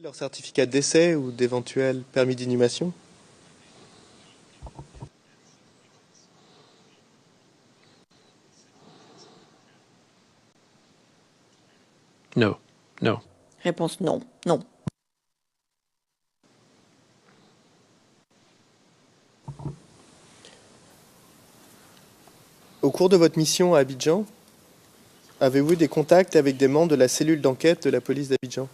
Leur certificat de décès ou d'éventuels permis d'inhumation? No, no. Réponse non, non. Au cours de votre mission à Abidjan, avez-vous eu des contacts avec des membres de la cellule d'enquête de la police d'Abidjan?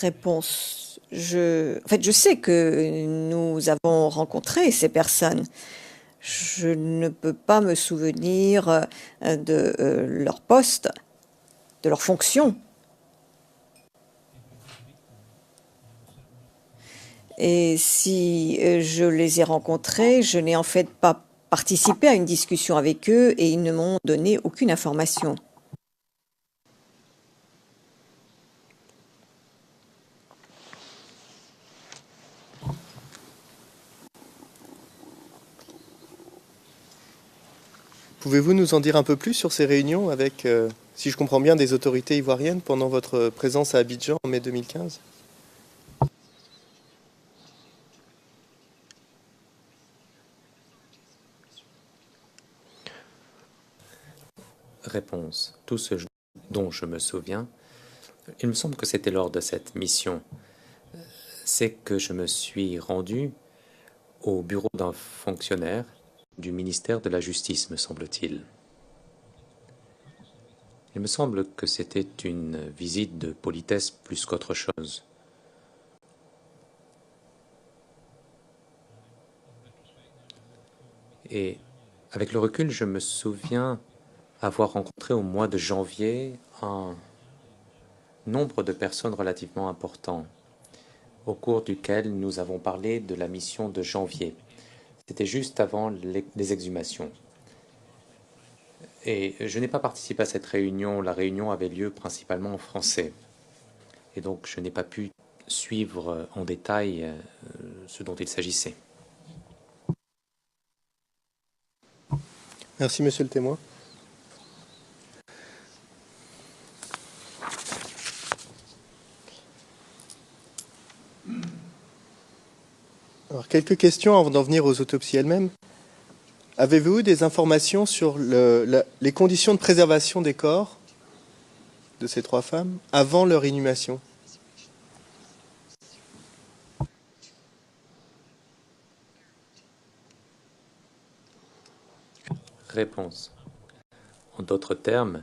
Réponse, en fait, je sais que nous avons rencontré ces personnes. Je ne peux pas me souvenir de leur poste, de leur fonction. Et si je les ai rencontrés, je n'ai en fait pas participé à une discussion avec eux et ils ne m'ont donné aucune information. Pouvez-vous nous en dire un peu plus sur ces réunions avec, si je comprends bien, des autorités ivoiriennes pendant votre présence à Abidjan en mai 2015? Réponse. Tout ce dont je me souviens, il me semble que c'était lors de cette mission, c'est que je me suis rendu au bureau d'un fonctionnaire du ministère de la Justice, me semble-t-il. Il me semble que c'était une visite de politesse plus qu'autre chose. Et avec le recul, je me souviens avoir rencontré au mois de janvier un nombre de personnes relativement important, au cours duquel nous avons parlé de la mission de janvier. C'était juste avant les exhumations. Et je n'ai pas participé à cette réunion. La réunion avait lieu principalement en français. Et donc je n'ai pas pu suivre en détail ce dont il s'agissait. Merci, monsieur le témoin. Alors, quelques questions avant d'en venir aux autopsies elles-mêmes. Avez-vous eu des informations sur les conditions de préservation des corps de ces trois femmes avant leur inhumation? Réponse. En d'autres termes,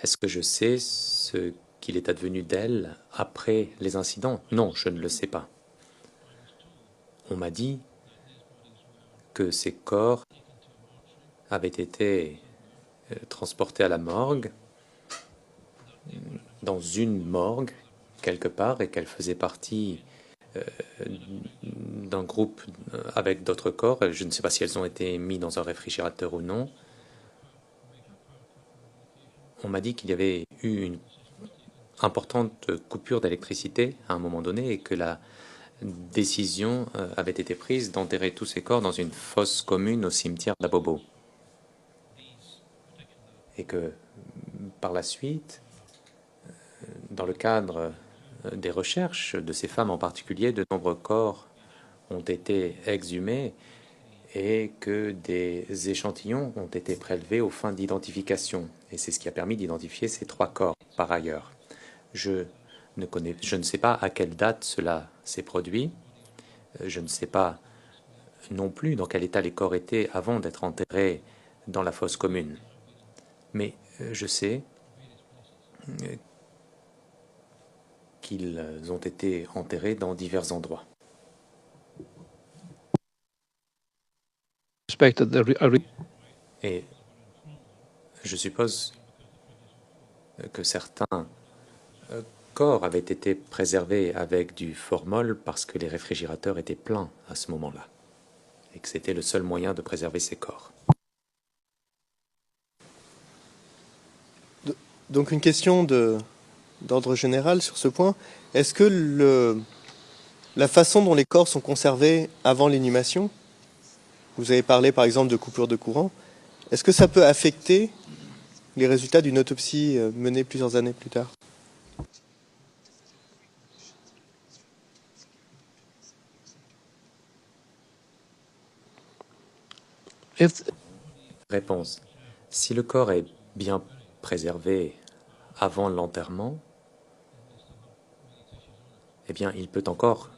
est-ce que je sais ce qu'il est advenu d'elle après les incidents? Non, je ne le sais pas. On m'a dit que ces corps avaient été transportés à la morgue, dans une morgue quelque part, et qu'elle faisait partie d'un groupe avec d'autres corps. Je ne sais pas si elles ont été mises dans un réfrigérateur ou non. On m'a dit qu'il y avait eu une importante coupure d'électricité à un moment donné et que la décision avait été prise d'enterrer tous ces corps dans une fosse commune au cimetière d'Abobo. Et que par la suite, dans le cadre des recherches de ces femmes en particulier, de nombreux corps ont été exhumés et que des échantillons ont été prélevés aux fins d'identification. Et c'est ce qui a permis d'identifier ces trois corps, par ailleurs. Je ne sais pas à quelle date cela s'est produit. Je ne sais pas non plus dans quel état les corps étaient avant d'être enterrés dans la fosse commune. Mais je sais qu'ils ont été enterrés dans divers endroits. Et je suppose que certains corps avaient été préservés avec du formol parce que les réfrigérateurs étaient pleins à ce moment-là et que c'était le seul moyen de préserver ces corps. Donc une question de d'ordre général sur ce point. Est-ce que la façon dont les corps sont conservés avant l'inhumation, vous avez parlé par exemple de coupure de courant, est-ce que ça peut affecter les résultats d'une autopsie menée plusieurs années plus tard? If Réponse. Si le corps est bien préservé avant l'enterrement, eh bien, il peut encore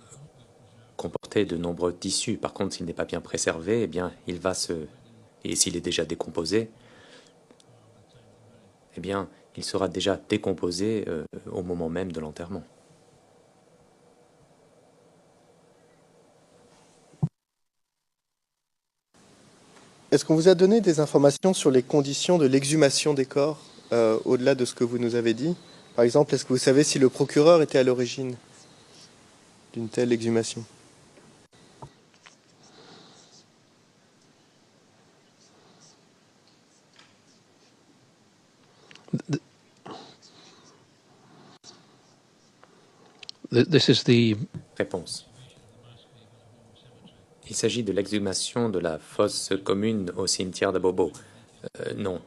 comporter de nombreux tissus. Par contre, s'il n'est pas bien préservé, eh bien, et s'il est déjà décomposé, eh bien, il sera déjà décomposé au moment même de l'enterrement. Est-ce qu'on vous a donné des informations sur les conditions de l'exhumation des corps, au-delà de ce que vous nous avez dit? Par exemple, est-ce que vous savez si le procureur était à l'origine d'une telle exhumation? this is the Réponse. Il s'agit de l'exhumation de la fosse commune au cimetière de Bobo. Non,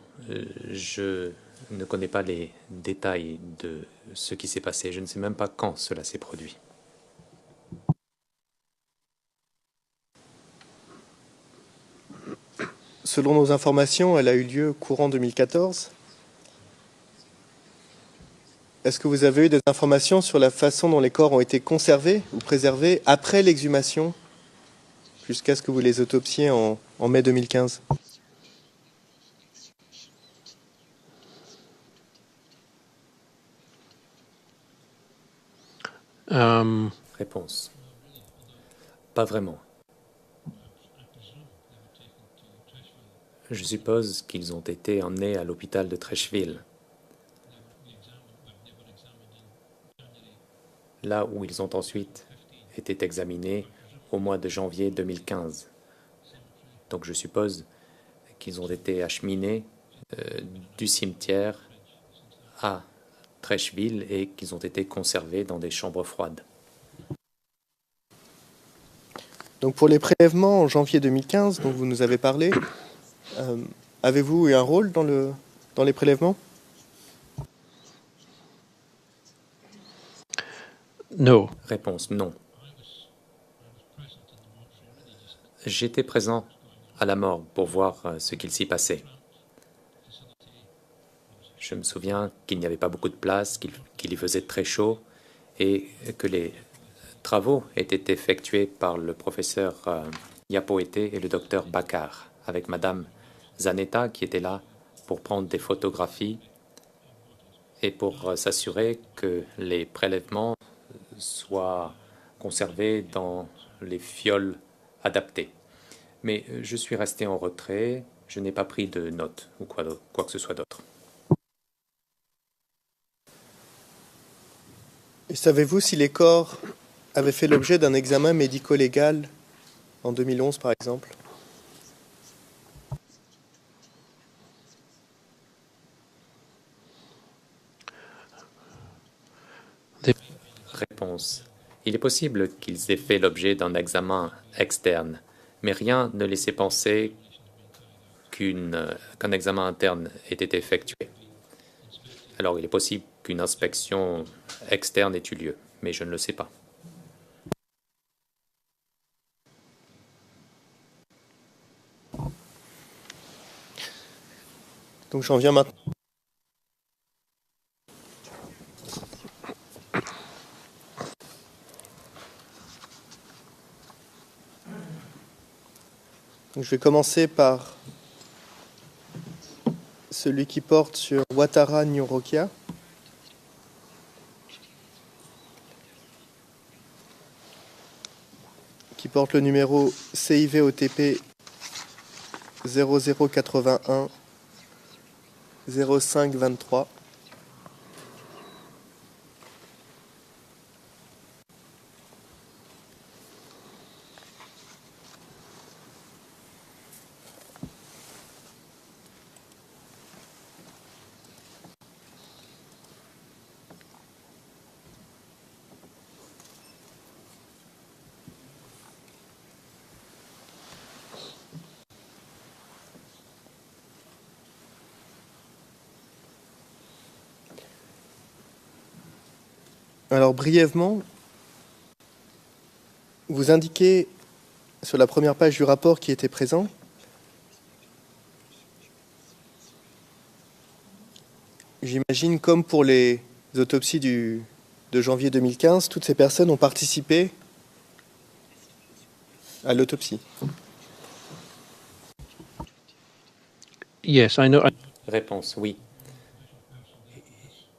je ne connais pas les détails de ce qui s'est passé. Je ne sais même pas quand cela s'est produit. Selon nos informations, elle a eu lieu courant 2014. Est-ce que vous avez eu des informations sur la façon dont les corps ont été conservés ou préservés après l'exhumation, jusqu'à ce que vous les autopsiez en mai 2015? Réponse. Pas vraiment. Je suppose qu'ils ont été emmenés à l'hôpital de Trècheville, là où ils ont ensuite été examinés au mois de janvier 2015. Donc je suppose qu'ils ont été acheminés du cimetière à Trècheville et qu'ils ont été conservés dans des chambres froides. Donc pour les prélèvements en janvier 2015 dont vous nous avez parlé, avez-vous eu un rôle dans les prélèvements? no. Réponse non. J'étais présent à la morgue pour voir ce qu'il s'y passait. Je me souviens qu'il n'y avait pas beaucoup de place, qu'il y faisait très chaud et que les travaux étaient effectués par le professeur Yapoete et le docteur Bakar, avec Madame Zanetta qui était là pour prendre des photographies et pour s'assurer que les prélèvements soient conservés dans les fioles adaptées. Mais je suis resté en retrait, je n'ai pas pris de notes ou quoi que ce soit d'autre. Et savez-vous si les corps avaient fait l'objet d'un examen médico-légal en 2011 par exemple? Réponse. Il est possible qu'ils aient fait l'objet d'un examen externe, mais rien ne laissait penser qu'un examen interne ait été effectué. Alors il est possible qu'une inspection externe ait eu lieu, mais je ne le sais pas. Donc j'en viens maintenant. Donc je vais commencer par celui qui porte sur Ouattara Nyorokia. Qui porte le numéro CIVOTP 0081 0523. Alors brièvement, vous indiquez sur la première page du rapport qui était présent j'imagine comme pour les autopsies de janvier 2015, toutes ces personnes ont participé à l'autopsie. Yes, I know. Réponse, oui.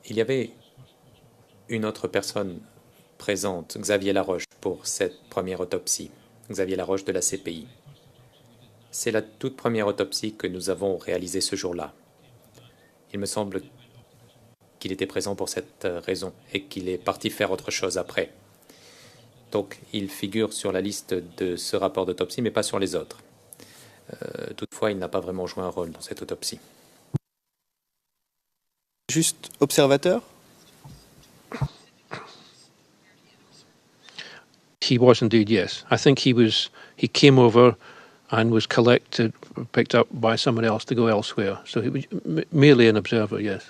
Il y avait une autre personne présente, Xavier Laroche, pour cette première autopsie. Xavier Laroche de la CPI. C'est la toute première autopsie que nous avons réalisée ce jour-là. Il me semble qu'il était présent pour cette raison et qu'il est parti faire autre chose après. Donc, il figure sur la liste de ce rapport d'autopsie, mais pas sur les autres. Toutefois, il n'a pas vraiment joué un rôle dans cette autopsie. Juste observateur? He was indeed, yes. I think he came over and was collected, picked up by someone else to go elsewhere. So he was merely an observer, yes.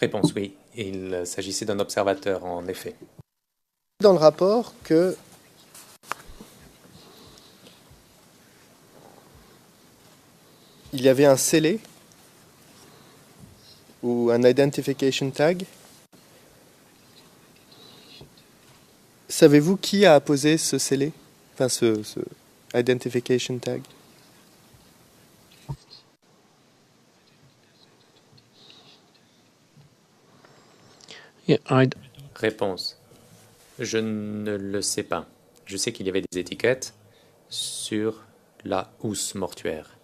Réponse, oui. Il s'agissait d'un observateur, en effet. Dans le rapport que il y avait un scellé ou un identification tag. Savez-vous qui a apposé ce scellé? Enfin, ce identification tag? Yeah, Réponse. Je ne le sais pas. Je sais qu'il y avait des étiquettes sur la housse mortuaire.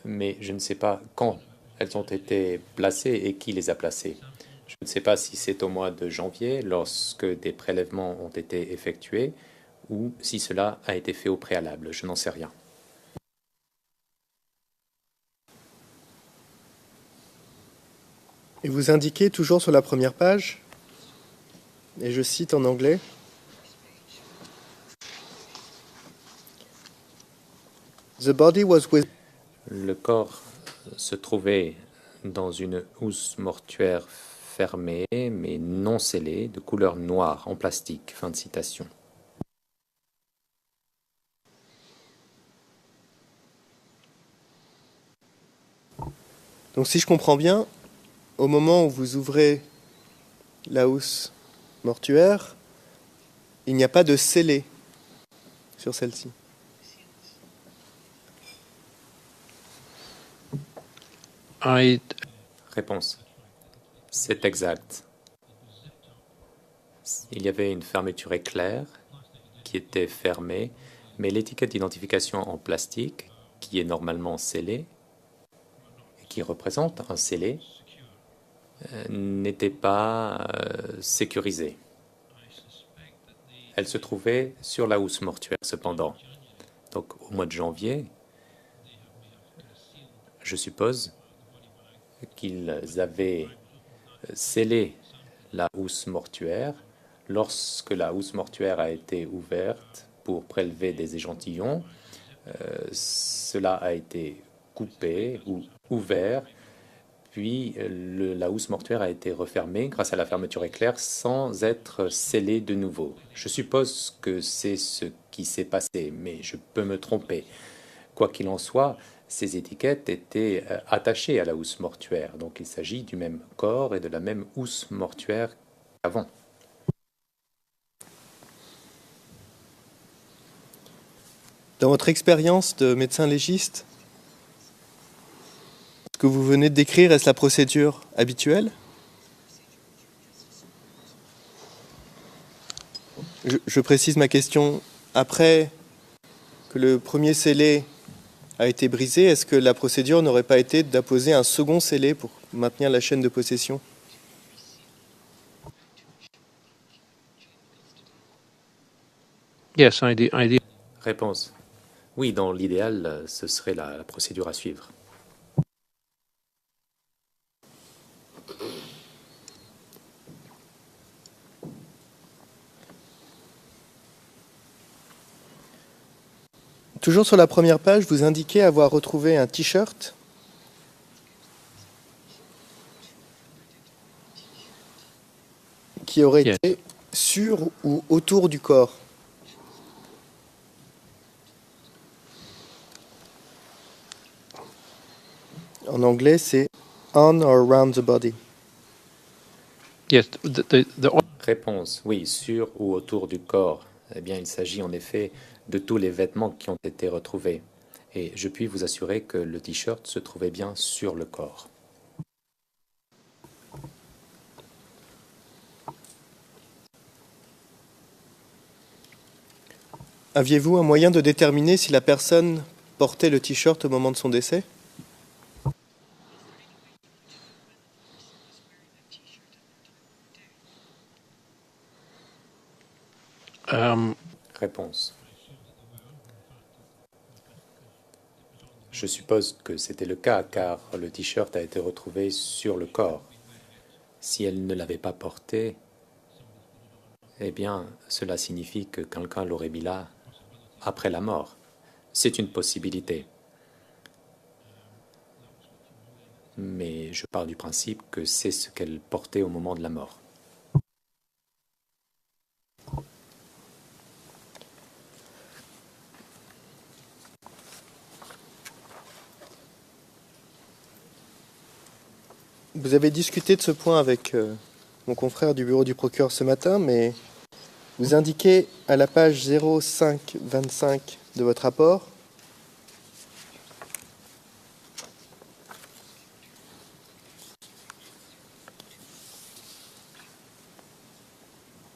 Mais je ne sais pas quand elles ont été placées et qui les a placées. Je ne sais pas si c'est au mois de janvier, lorsque des prélèvements ont été effectués, ou si cela a été fait au préalable. Je n'en sais rien. Et vous indiquez toujours sur la première page, et je cite en anglais, The body was with... Le corps se trouvait dans une housse mortuaire fermée, mais non scellée, de couleur noire, en plastique. Fin de citation. Donc si je comprends bien, au moment où vous ouvrez la housse mortuaire, il n'y a pas de scellé sur celle-ci. Réponse. C'est exact. Il y avait une fermeture éclair qui était fermée, mais l'étiquette d'identification en plastique, qui est normalement scellée, et qui représente un scellé, n'était pas sécurisée. Elle se trouvait sur la housse mortuaire cependant. Donc au mois de janvier, je suppose qu'ils avaient scellé la housse mortuaire. Lorsque la housse mortuaire a été ouverte pour prélever des échantillons, cela a été coupé ou ouvert, puis la housse mortuaire a été refermée grâce à la fermeture éclair sans être scellée de nouveau. Je suppose que c'est ce qui s'est passé, mais je peux me tromper. Quoi qu'il en soit, ces étiquettes étaient attachées à la housse mortuaire, donc il s'agit du même corps et de la même housse mortuaire qu'avant. Dans votre expérience de médecin légiste, ce que vous venez de décrire, est-ce la procédure habituelle? Je précise ma question. Après que le premier scellé a été brisé, est-ce que la procédure n'aurait pas été d'apposer un second scellé pour maintenir la chaîne de possession? yes, Réponse. Oui, dans l'idéal, ce serait la procédure à suivre. Toujours sur la première page, vous indiquez avoir retrouvé un t-shirt qui aurait Yes. été sur ou autour du corps. En anglais, c'est on or around the body. Yes, the Réponse, oui, sur ou autour du corps. Eh bien, il s'agit en effet de tous les vêtements qui ont été retrouvés. Et je puis vous assurer que le t-shirt se trouvait bien sur le corps. Aviez-vous un moyen de déterminer si la personne portait le t-shirt au moment de son décès? Réponse. Je suppose que c'était le cas car le t-shirt a été retrouvé sur le corps. Si elle ne l'avait pas porté, eh bien, cela signifie que quelqu'un l'aurait mis là après la mort. C'est une possibilité. Mais je pars du principe que c'est ce qu'elle portait au moment de la mort. Vous avez discuté de ce point avec mon confrère du bureau du procureur ce matin, mais vous indiquez à la page 0525 de votre rapport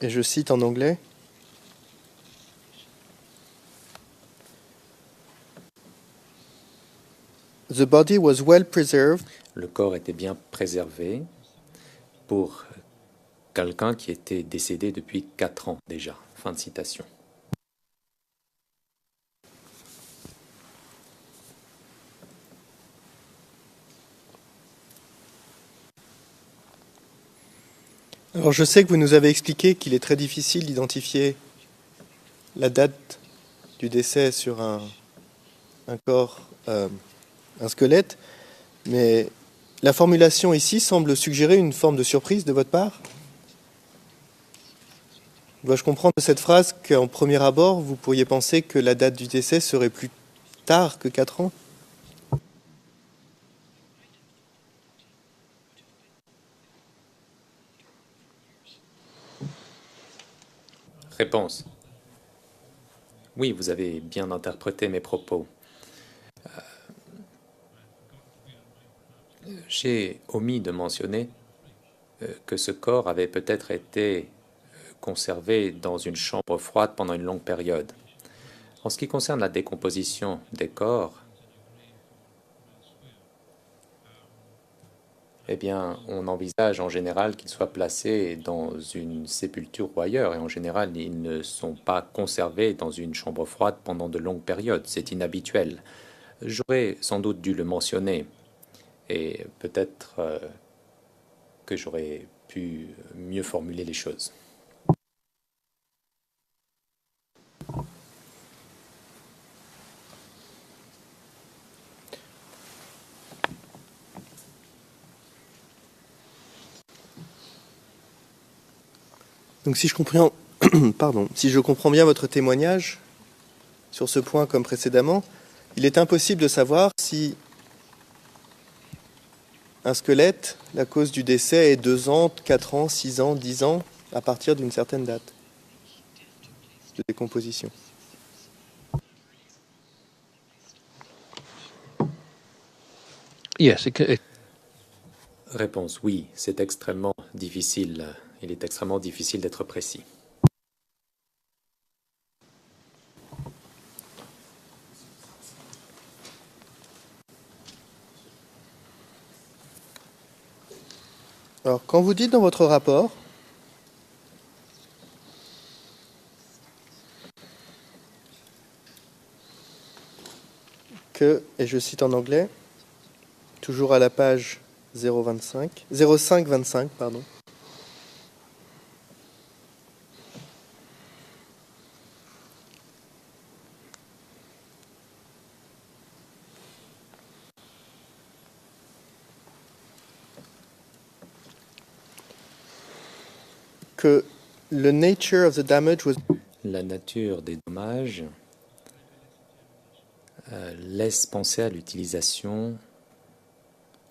et je cite en anglais: The body was well preserved. Le corps était bien préservé pour quelqu'un qui était décédé depuis 4 ans déjà. Fin de citation. Alors je sais que vous nous avez expliqué qu'il est très difficile d'identifier la date du décès sur un corps, un squelette, mais la formulation ici semble suggérer une forme de surprise de votre part. Dois-je comprendre de cette phrase qu'en premier abord, vous pourriez penser que la date du décès serait plus tard que 4 ans? Réponse. Oui, vous avez bien interprété mes propos. J'ai omis de mentionner que ce corps avait peut-être été conservé dans une chambre froide pendant une longue période. En ce qui concerne la décomposition des corps, eh bien, on envisage en général qu'ils soient placés dans une sépulture ou ailleurs, et en général, ils ne sont pas conservés dans une chambre froide pendant de longues périodes. C'est inhabituel. J'aurais sans doute dû le mentionner, et peut-être que j'aurais pu mieux formuler les choses. Donc si je comprends, si je comprends bien votre témoignage sur ce point comme précédemment, il est impossible de savoir si un squelette, la cause du décès est 2 ans, 4 ans, 6 ans, 10 ans, à partir d'une certaine date de décomposition. yes, Réponse oui, c'est extrêmement difficile. Il est extrêmement difficile d'être précis. Alors, quand vous dites dans votre rapport que, et je cite en anglais, toujours à la page 0525, pardon. que the nature of the damage was... La nature des dommages laisse penser à l'utilisation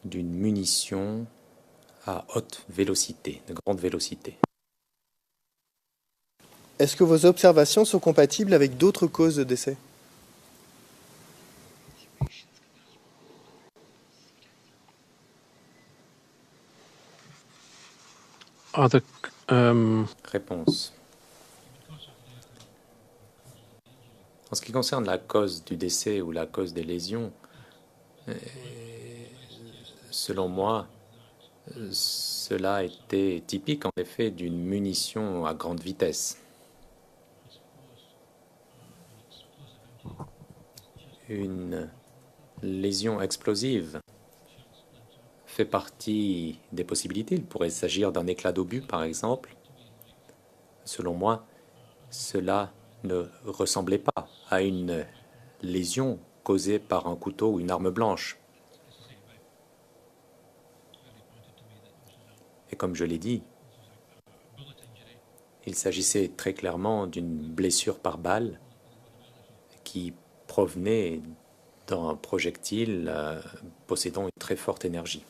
d'une munition à haute vélocité, de grande vélocité. Est-ce que vos observations sont compatibles avec d'autres causes de décès? Other, Réponse. En ce qui concerne la cause du décès ou la cause des lésions, selon moi, cela était typique en effet d'une munition à grande vitesse. Une lésion explosive fait partie des possibilités. Il pourrait s'agir d'un éclat d'obus, par exemple. Selon moi, cela ne ressemblait pas à une lésion causée par un couteau ou une arme blanche. Et comme je l'ai dit, il s'agissait très clairement d'une blessure par balle qui provenait d'un projectile possédant une très forte énergie.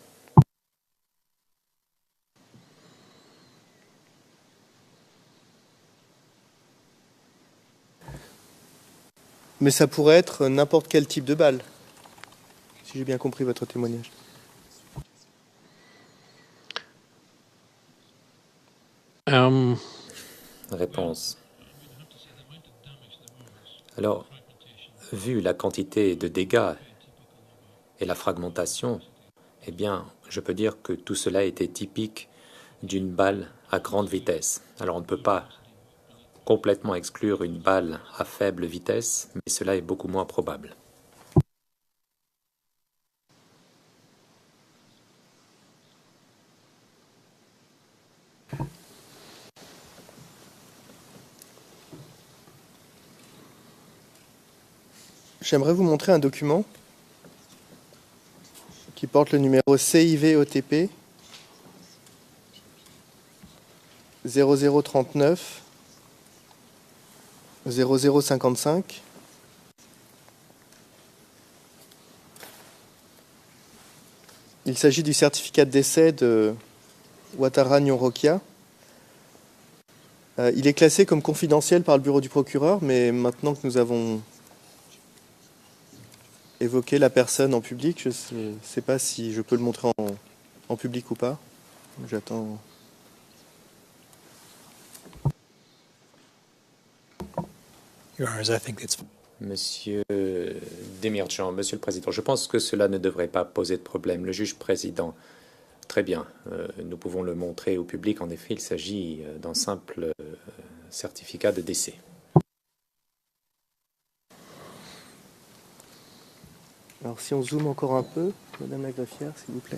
Mais ça pourrait être n'importe quel type de balle, si j'ai bien compris votre témoignage. Réponse. Alors, vu la quantité de dégâts et la fragmentation, eh bien, je peux dire que tout cela était typique d'une balle à grande vitesse. Alors, on ne peut pas complètement exclure une balle à faible vitesse, mais cela est beaucoup moins probable. J'aimerais vous montrer un document qui porte le numéro CIV-OTP 0039 0055. Il s'agit du certificat de décès de Ouattara Nyorokia. Il est classé comme confidentiel par le bureau du procureur, mais maintenant que nous avons évoqué la personne en public, je ne sais pas si je peux le montrer en public ou pas. J'attends. Monsieur Demirjian, Monsieur le Président, je pense que cela ne devrait pas poser de problème. Le juge président, très bien, nous pouvons le montrer au public. En effet, il s'agit d'un simple certificat de décès. Alors si on zoome encore un peu, Madame la greffière, s'il vous plaît.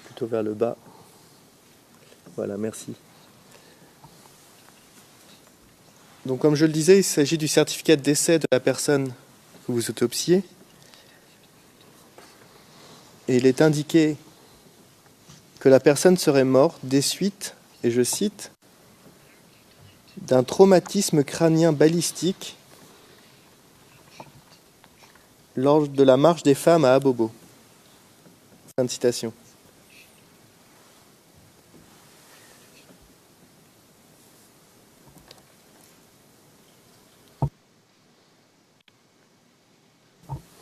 Plutôt vers le bas. Voilà, merci. Donc comme je le disais, il s'agit du certificat de décès de la personne que vous autopsiez. Et il est indiqué que la personne serait morte des suites, et je cite, d'un traumatisme crânien balistique lors de la marche des femmes à Abobo. Fin de citation.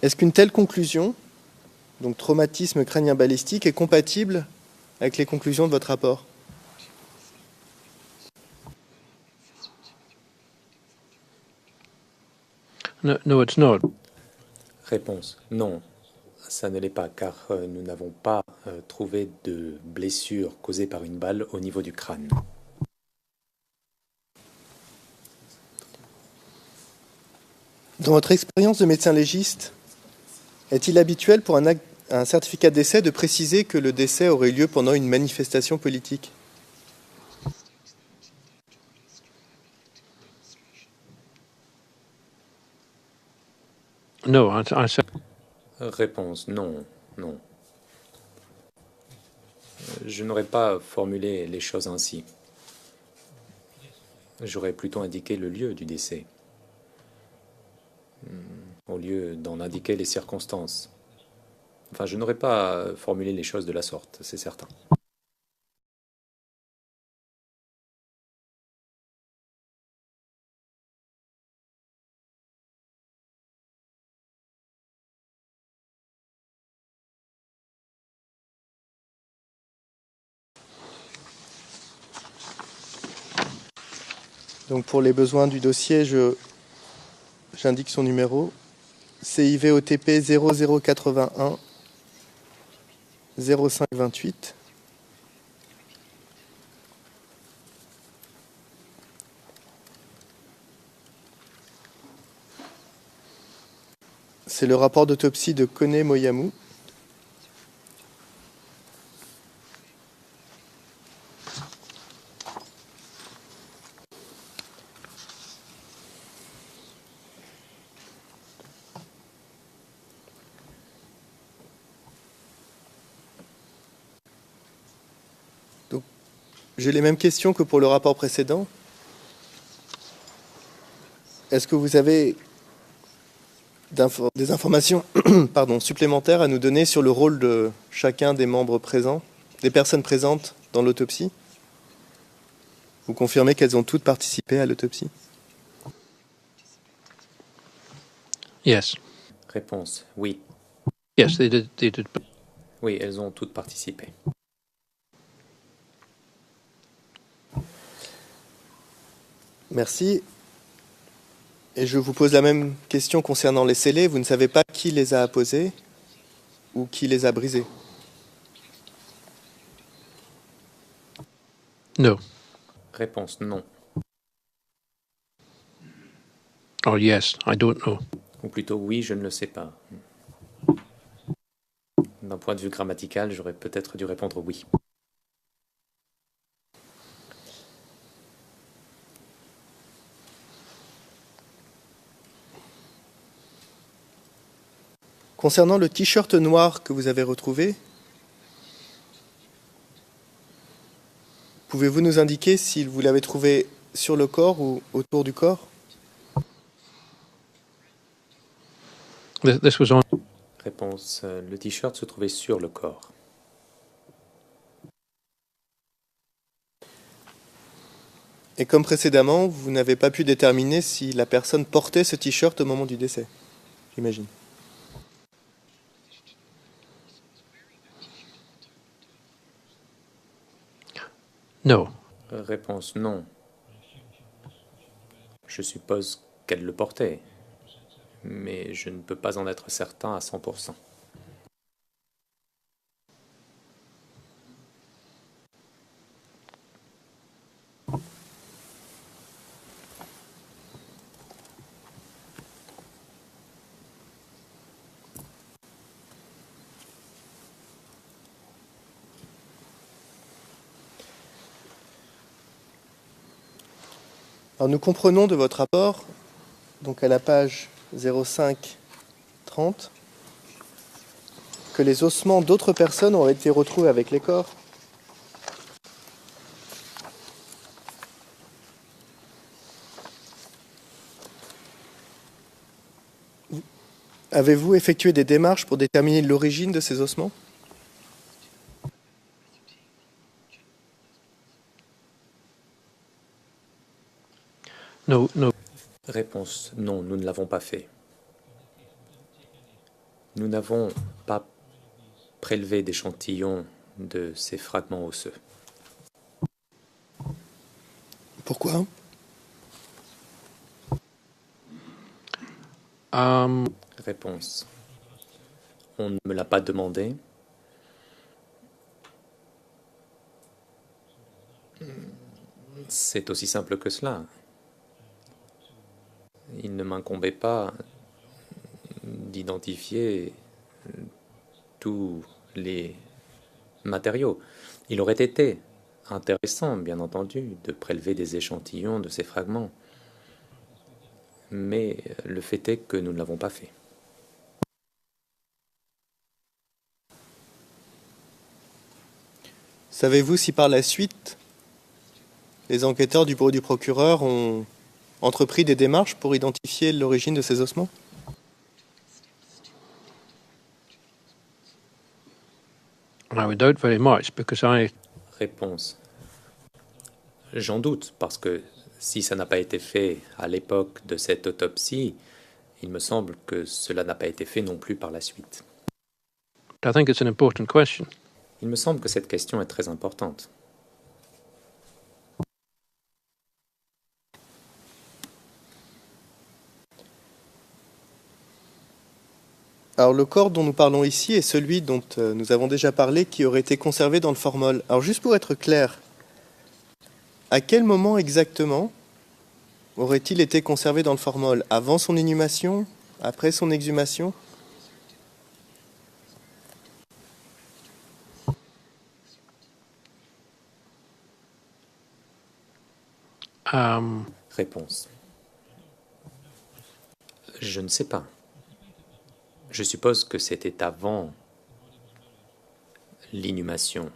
Est-ce qu'une telle conclusion, donc traumatisme crânien balistique, est compatible avec les conclusions de votre rapport? no, it's not. Réponse. Non, ça ne l'est pas, car nous n'avons pas trouvé de blessure causée par une balle au niveau du crâne. Dans votre expérience de médecin légiste, est-il habituel pour un certificat de décès de préciser que le décès aurait eu lieu pendant une manifestation politique? No, I said. Réponse. Non, non. Je n'aurais pas formulé les choses ainsi. J'aurais plutôt indiqué le lieu du décès, au lieu d'en indiquer les circonstances. Enfin, je n'aurais pas formulé les choses de la sorte, c'est certain. Donc pour les besoins du dossier, j'indique son numéro. CIVOTP 0081 0528. C'est le rapport d'autopsie de Kone Moyamu. Donc, j'ai les mêmes questions que pour le rapport précédent. Est-ce que vous avez des informations supplémentaires à nous donner sur le rôle de chacun des membres présents, des personnes présentes dans l'autopsie? Vous confirmez qu'elles ont toutes participé à l'autopsie? Yes. Réponse, oui. Yes, they did. Oui, elles ont toutes participé. Merci. Et je vous pose la même question concernant les scellés. Vous ne savez pas qui les a apposés ou qui les a brisés? No. Réponse, non. Or yes, I don't know. Ou plutôt, oui, je ne le sais pas. D'un point de vue grammatical, j'aurais peut-être dû répondre oui. Concernant le t-shirt noir que vous avez retrouvé, pouvez-vous nous indiquer si vous l'avez trouvé sur le corps ou autour du corps? This was on. Réponse, le t-shirt se trouvait sur le corps. Et comme précédemment, vous n'avez pas pu déterminer si la personne portait ce t-shirt au moment du décès, j'imagine. No. Réponse, non. Je suppose qu'elle le portait, mais je ne peux pas en être certain à 100%. Alors nous comprenons de votre rapport, donc à la page 05-30, que les ossements d'autres personnes ont été retrouvés avec les corps. Avez-vous effectué des démarches pour déterminer l'origine de ces ossements? No. Réponse, non, nous ne l'avons pas fait. Nous n'avons pas prélevé d'échantillons de ces fragments osseux. Pourquoi? Réponse, on ne me l'a pas demandé. C'est aussi simple que cela. Il ne m'incombait pas d'identifier tous les matériaux. Il aurait été intéressant, bien entendu, de prélever des échantillons de ces fragments, mais le fait est que nous ne l'avons pas fait. Savez-vous si par la suite, les enquêteurs du bureau du procureur ont entrepris des démarches pour identifier l'origine de ces ossements? I would doubt very much because Réponse. J'en doute, parce que si ça n'a pas été fait à l'époque de cette autopsie, il me semble que cela n'a pas été fait non plus par la suite. I think it's an important question. Il me semble que cette question est très importante. Alors le corps dont nous parlons ici est celui dont nous avons déjà parlé qui aurait été conservé dans le formol. Alors juste pour être clair, à quel moment exactement aurait-il été conservé dans le formol? Avant son inhumation? Après son exhumation? Réponse. Je ne sais pas. Je suppose que c'était avant l'inhumation.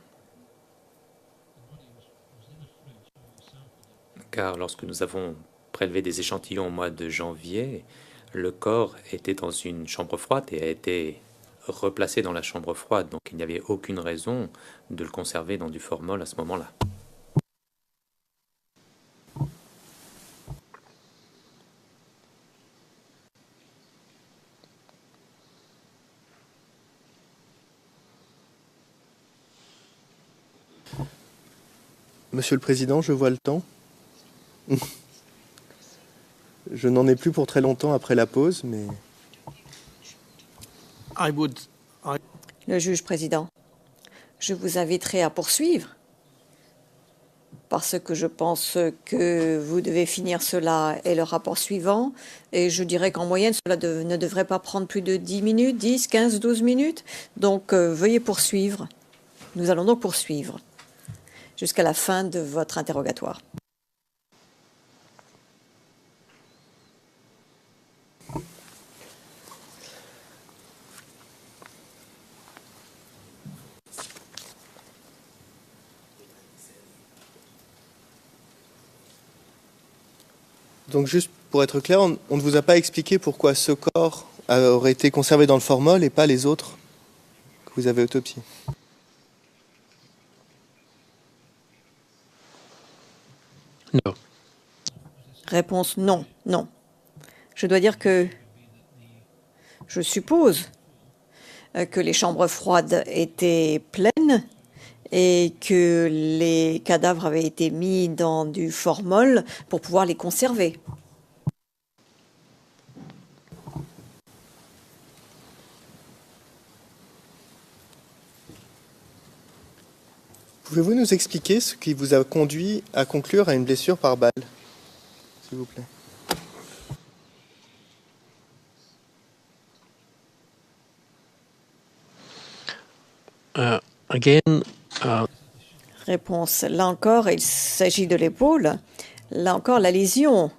Car lorsque nous avons prélevé des échantillons au mois de janvier, le corps était dans une chambre froide et a été replacé dans la chambre froide. Donc il n'y avait aucune raison de le conserver dans du formol à ce moment-là. Monsieur le Président, je vois le temps. Je n'en ai plus pour très longtemps après la pause, mais... Le juge président, je vous inviterai à poursuivre parce que je pense que vous devez finir cela et le rapport suivant. Et je dirais qu'en moyenne, cela ne devrait pas prendre plus de 10 minutes, 10, 15, 12 minutes. Donc, veuillez poursuivre. Nous allons donc poursuivre jusqu'à la fin de votre interrogatoire. Donc juste pour être clair, on ne vous a pas expliqué pourquoi ce corps aurait été conservé dans le formol et pas les autres que vous avez autopsiés. No. Réponse non, non. Je dois dire que je suppose que les chambres froides étaient pleines et que les cadavres avaient été mis dans du formol pour pouvoir les conserver. Pouvez-vous nous expliquer ce qui vous a conduit à conclure à une blessure par balle, s'il vous plaît? Again, Réponse. Là encore, il s'agit de l'épaule. Là encore, la lésion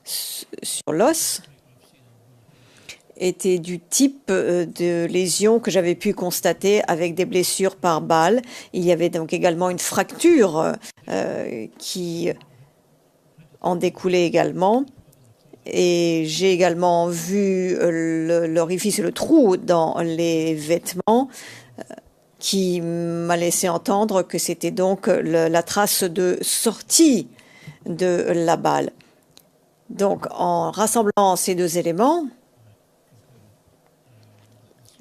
sur l'os était du type de lésion que j'avais pu constater avec des blessures par balle. Il y avait donc également une fracture qui en découlait également. Et j'ai également vu l'orifice et le trou dans les vêtements qui m'a laissé entendre que c'était donc la trace de sortie de la balle. Donc, en rassemblant ces deux éléments,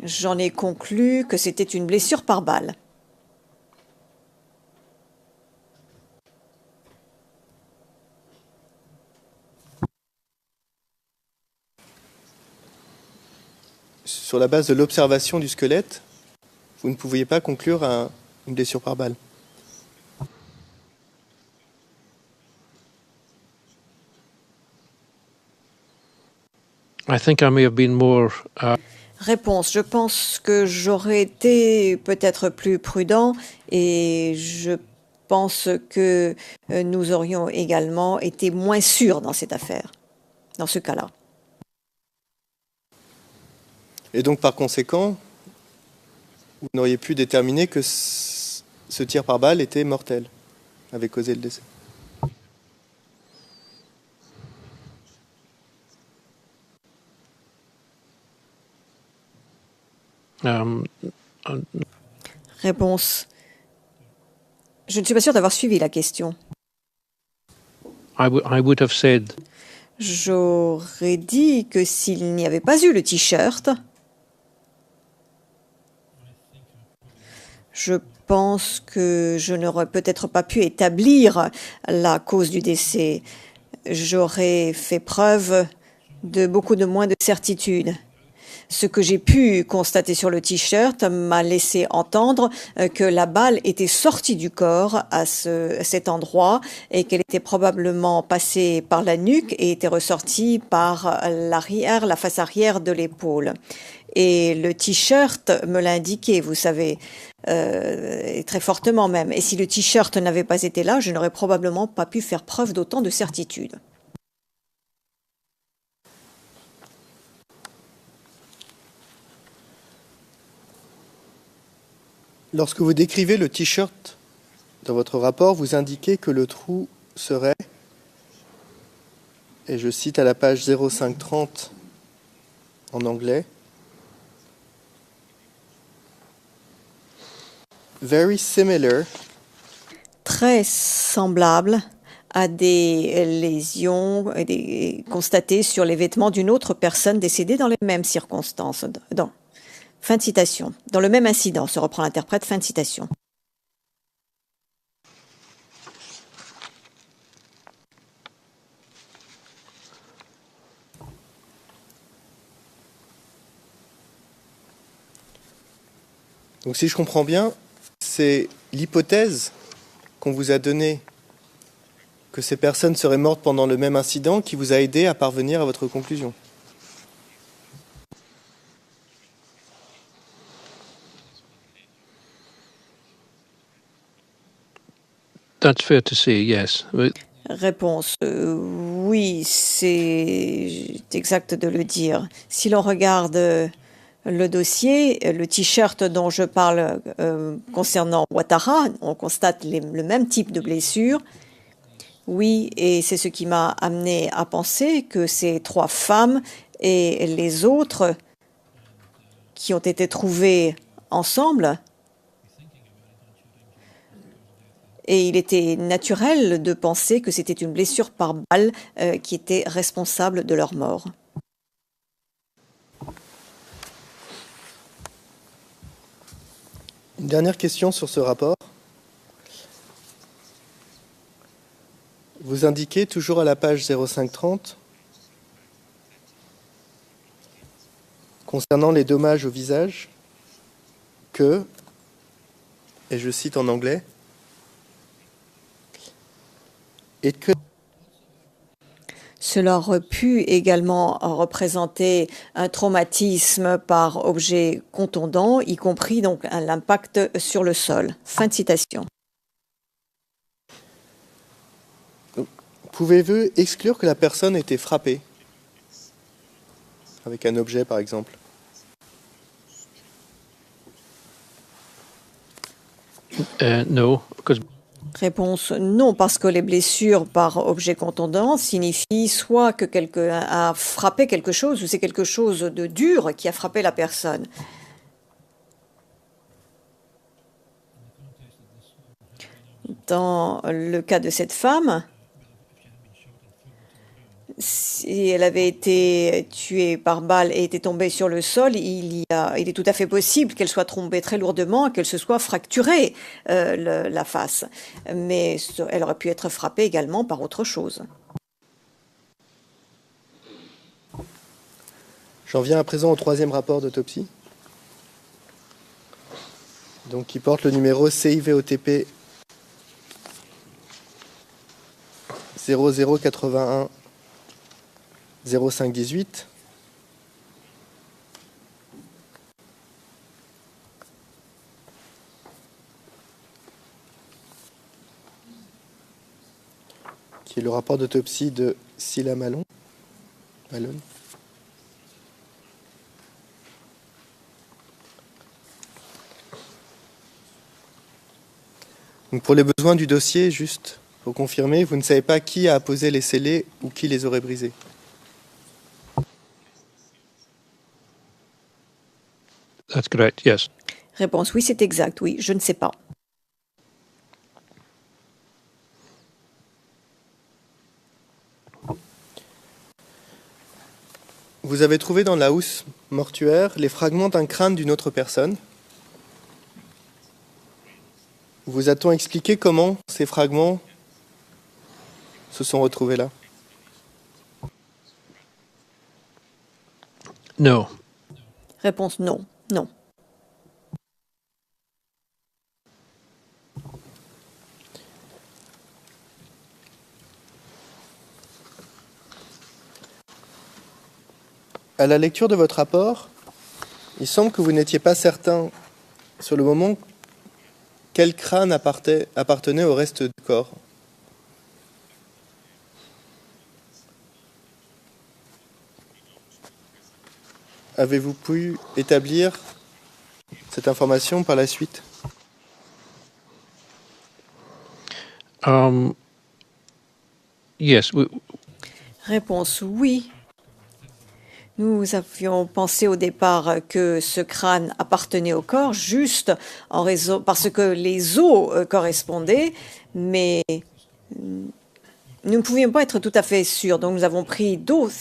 j'en ai conclu que c'était une blessure par balle. Sur la base de l'observation du squelette, vous ne pouviez pas conclure à une blessure par balle. I think I may have been more Réponse. Je pense que j'aurais été peut-être plus prudent et je pense que nous aurions également été moins sûrs dans cette affaire, dans ce cas-là. Et donc par conséquent, vous n'auriez pu déterminer que ce tir par balle était mortel, avait causé le décès. Réponse. Je ne suis pas sûre d'avoir suivi la question. I would have said J'aurais dit que s'il n'y avait pas eu le t-shirt, je pense que je n'aurais peut-être pas pu établir la cause du décès. J'aurais fait preuve de beaucoup de moins de certitude. Ce que j'ai pu constater sur le t-shirt m'a laissé entendre que la balle était sortie du corps à cet endroit et qu'elle était probablement passée par la nuque et était ressortie par l'arrière, la face arrière de l'épaule. Et le t-shirt me l'a indiqué, vous savez, et très fortement même. Et si le t-shirt n'avait pas été là, je n'aurais probablement pas pu faire preuve d'autant de certitude. Lorsque vous décrivez le t-shirt dans votre rapport, vous indiquez que le trou serait, et je cite à la page 0530 en anglais, very similar, très semblable à des lésions constatées sur les vêtements d'une autre personne décédée dans les mêmes circonstances. Fin de citation. Dans le même incident, se reprend l'interprète, fin de citation. Donc si je comprends bien, c'est l'hypothèse qu'on vous a donnée que ces personnes seraient mortes pendant le même incident qui vous a aidé à parvenir à votre conclusion. that's fair to say, yes. Réponse. Oui, c'est exact de le dire. Si l'on regarde le dossier, le t-shirt dont je parle concernant Ouattara, on constate le même type de blessure. Oui, et c'est ce qui m'a amené à penser que ces trois femmes et les autres qui ont été trouvées ensemble, et il était naturel de penser que c'était une blessure par balle qui était responsable de leur mort. Une dernière question sur ce rapport. Vous indiquez toujours à la page 0530, concernant les dommages au visage, que, et je cite en anglais, et que Cela aurait pu également représenter un traumatisme par objet contondant, y compris donc l'impact sur le sol. Fin de citation. Pouvez-vous exclure que la personne ait été frappée avec un objet, par exemple? No, because Réponse non, parce que les blessures par objet contondant signifient soit que quelqu'un a frappé quelque chose ou c'est quelque chose de dur qui a frappé la personne. Dans le cas de cette femme, si elle avait été tuée par balle et était tombée sur le sol, il est tout à fait possible qu'elle soit tombée très lourdement et qu'elle se soit fracturée la face. Mais elle aurait pu être frappée également par autre chose. J'en viens à présent au troisième rapport d'autopsie, donc qui porte le numéro CIVOTP 0081 0518. Qui est le rapport d'autopsie de Scylla Malone. Donc pour les besoins du dossier, juste pour confirmer, vous ne savez pas qui a apposé les scellés ou qui les aurait brisés. That's correct, yes. Réponse oui, c'est exact. Oui, je ne sais pas. Vous avez trouvé dans la housse mortuaire les fragments d'un crâne d'une autre personne. Vous a-t-on expliqué comment ces fragments se sont retrouvés là? No. Réponse non. Non. À la lecture de votre rapport, il semble que vous n'étiez pas certain sur le moment quel crâne appartenait au reste du corps. Avez-vous pu établir cette information par la suite? Yes, Réponse oui. Nous avions pensé au départ que ce crâne appartenait au corps juste en raison parce que les os correspondaient, mais nous ne pouvions pas être tout à fait sûrs. Donc nous avons fait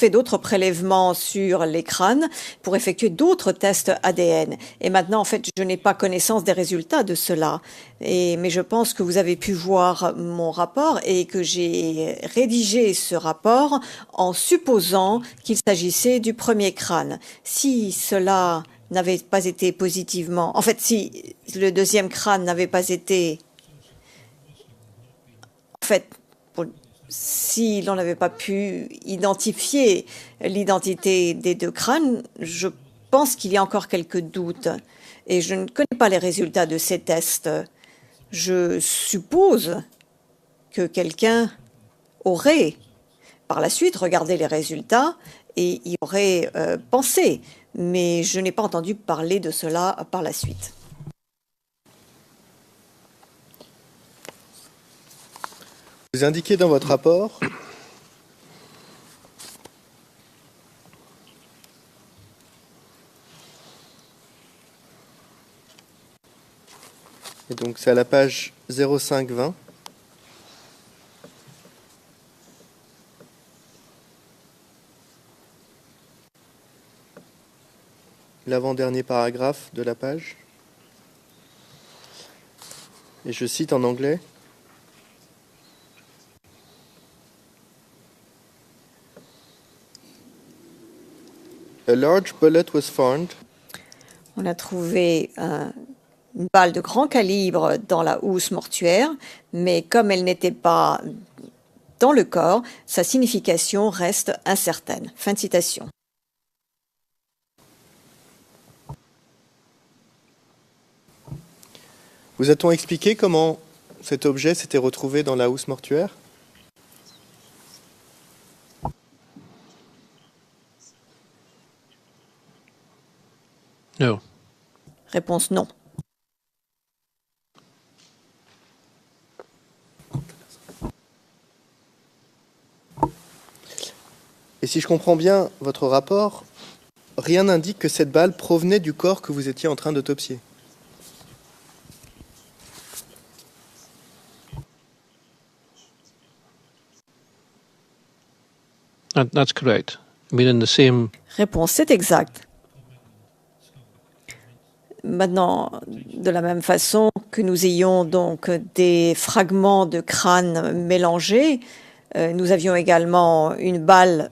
d'autres prélèvements sur les crânes pour effectuer d'autres tests ADN. Et maintenant, en fait, je n'ai pas connaissance des résultats de cela. Mais je pense que vous avez pu voir mon rapport et que j'ai rédigé ce rapport en supposant qu'il s'agissait du premier crâne. Si cela n'avait pas été positivement... En fait, si le deuxième crâne n'avait pas été... En fait, si l'on n'avait pas pu identifier l'identité des deux crânes, je pense qu'il y a encore quelques doutes. Et je ne connais pas les résultats de ces tests. Je suppose que quelqu'un aurait, par la suite, regardé les résultats et y aurait pensé. Mais je n'ai pas entendu parler de cela par la suite. Vous indiquez dans votre rapport et donc c'est à la page 0520. L'avant-dernier paragraphe de la page. Et je cite en anglais. A large bullet was found. On a trouvé une balle de grand calibre dans la housse mortuaire, mais comme elle n'était pas dans le corps, sa signification reste incertaine. Fin de citation. Vous a-t-on expliqué comment cet objet s'était retrouvé dans la housse mortuaire? no. Réponse non. Et si je comprends bien votre rapport, rien n'indique que cette balle provenait du corps que vous étiez en train d'autopsier. That's correct. I mean, in the same... Réponse, c'est exact. Maintenant, de la même façon que nous ayons donc des fragments de crâne mélangés, nous avions également une balle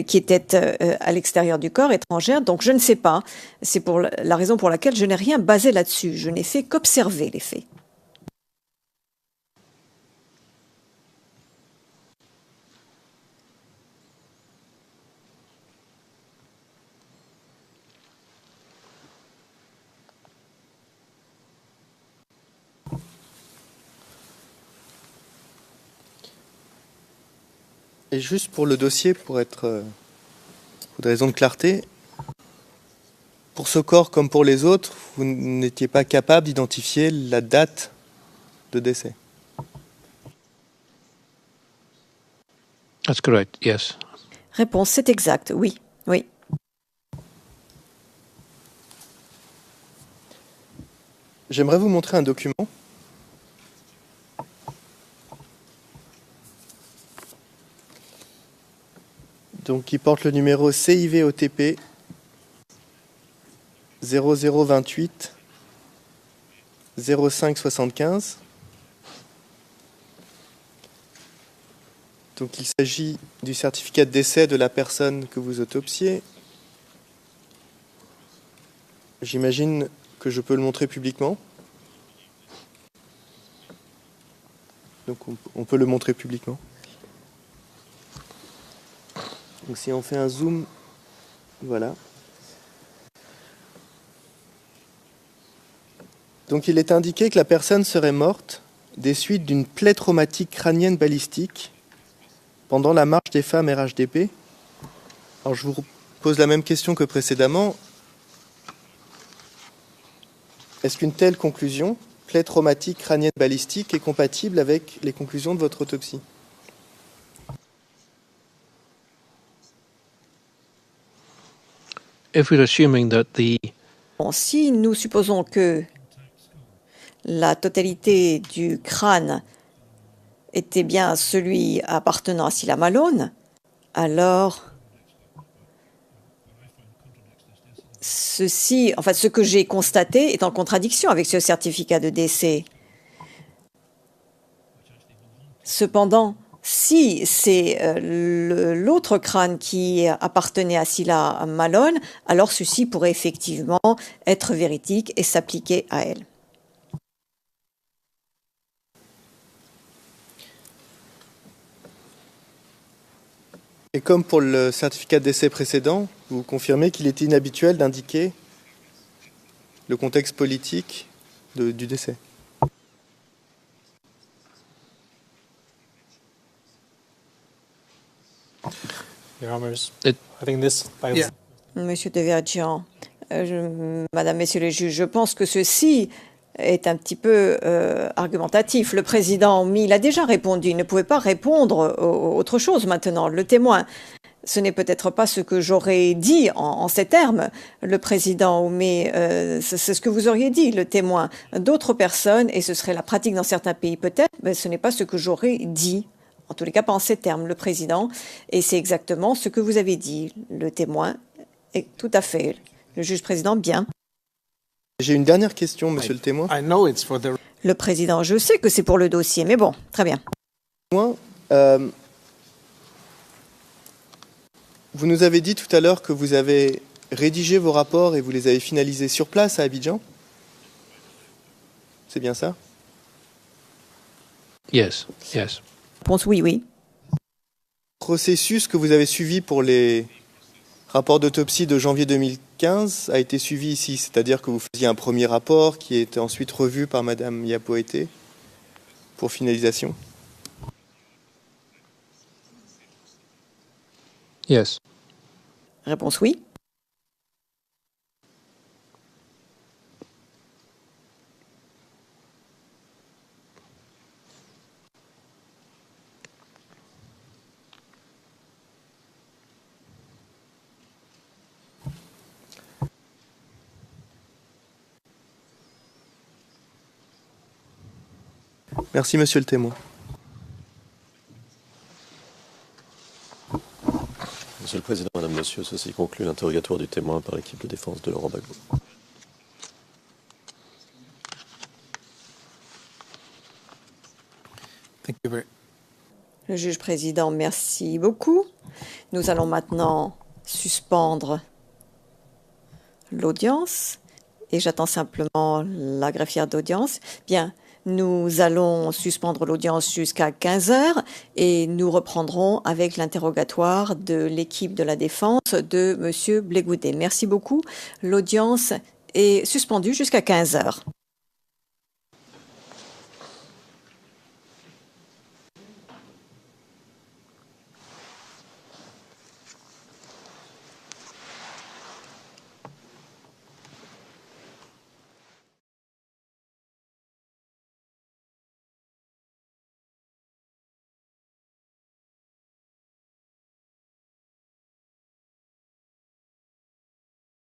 qui était à l'extérieur du corps, étrangère. Donc je ne sais pas. C'est pour la raison pour laquelle je n'ai rien basé là-dessus. Je n'ai fait qu'observer les faits. Et juste pour le dossier, pour des raisons de clarté, pour ce corps comme pour les autres, vous n'étiez pas capable d'identifier la date de décès. That's correct, yes. Réponse, c'est exact, oui, oui. J'aimerais vous montrer un document. Donc, qui porte le numéro CIV-OTP 0028 0575. Donc, il s'agit du certificat de décès de la personne que vous autopsiez. J'imagine que je peux le montrer publiquement. Donc, on peut le montrer publiquement. Donc, si on fait un zoom, voilà. Donc, il est indiqué que la personne serait morte des suites d'une plaie traumatique crânienne balistique pendant la marche des femmes RHDP. Alors, je vous pose la même question que précédemment. Est-ce qu'une telle conclusion, plaie traumatique crânienne balistique, est compatible avec les conclusions de votre autopsie? If we're assuming that Bon, si nous supposons que la totalité du crâne était bien celui appartenant à Cilla Malone, alors ce que j'ai constaté est en contradiction avec ce certificat de décès. Cependant, si c'est l'autre crâne qui appartenait à Cilla Malone, alors ceci pourrait effectivement être véridique et s'appliquer à elle. Et comme pour le certificat de décès précédent, vous confirmez qu'il est inhabituel d'indiquer le contexte politique du décès. Your Honors, It- I think this violates Monsieur de Vergian, Madame, Messieurs les juges, je pense que ceci est un petit peu argumentatif. Le président il a déjà répondu, il ne pouvait pas répondre autre chose maintenant. Le témoin, ce n'est peut-être pas ce que j'aurais dit en ces termes, le président, mais c'est ce que vous auriez dit, le témoin. D'autres personnes, et ce serait la pratique dans certains pays peut-être, mais ce n'est pas ce que j'aurais dit. En tous les cas, pas en ces termes, le président. Et c'est exactement ce que vous avez dit, le témoin. Et tout à fait. Le juge président, bien. J'ai une dernière question, monsieur le témoin. I know it's for the Le président, je sais que c'est pour le dossier, mais bon, très bien. Vous nous avez dit tout à l'heure que vous avez rédigé vos rapports et vous les avez finalisés sur place à Abidjan. C'est bien ça? yes, yes. Réponse oui, oui. Le processus que vous avez suivi pour les rapports d'autopsie de janvier 2015 a été suivi ici, c'est-à-dire que vous faisiez un premier rapport qui était ensuite revu par Madame Yapoete pour finalisation. Yes. Réponse oui. Merci, monsieur le témoin. Monsieur le Président, Madame, Monsieur, ceci conclut l'interrogatoire du témoin par l'équipe de défense de Laurent Gbagbo. thank you very Le juge président, merci beaucoup. Nous allons maintenant suspendre l'audience et j'attends simplement la greffière d'audience. Bien, nous allons suspendre l'audience jusqu'à 15 heures et nous reprendrons avec l'interrogatoire de l'équipe de la défense de Monsieur Blégoudet. Merci beaucoup. L'audience est suspendue jusqu'à 15 heures.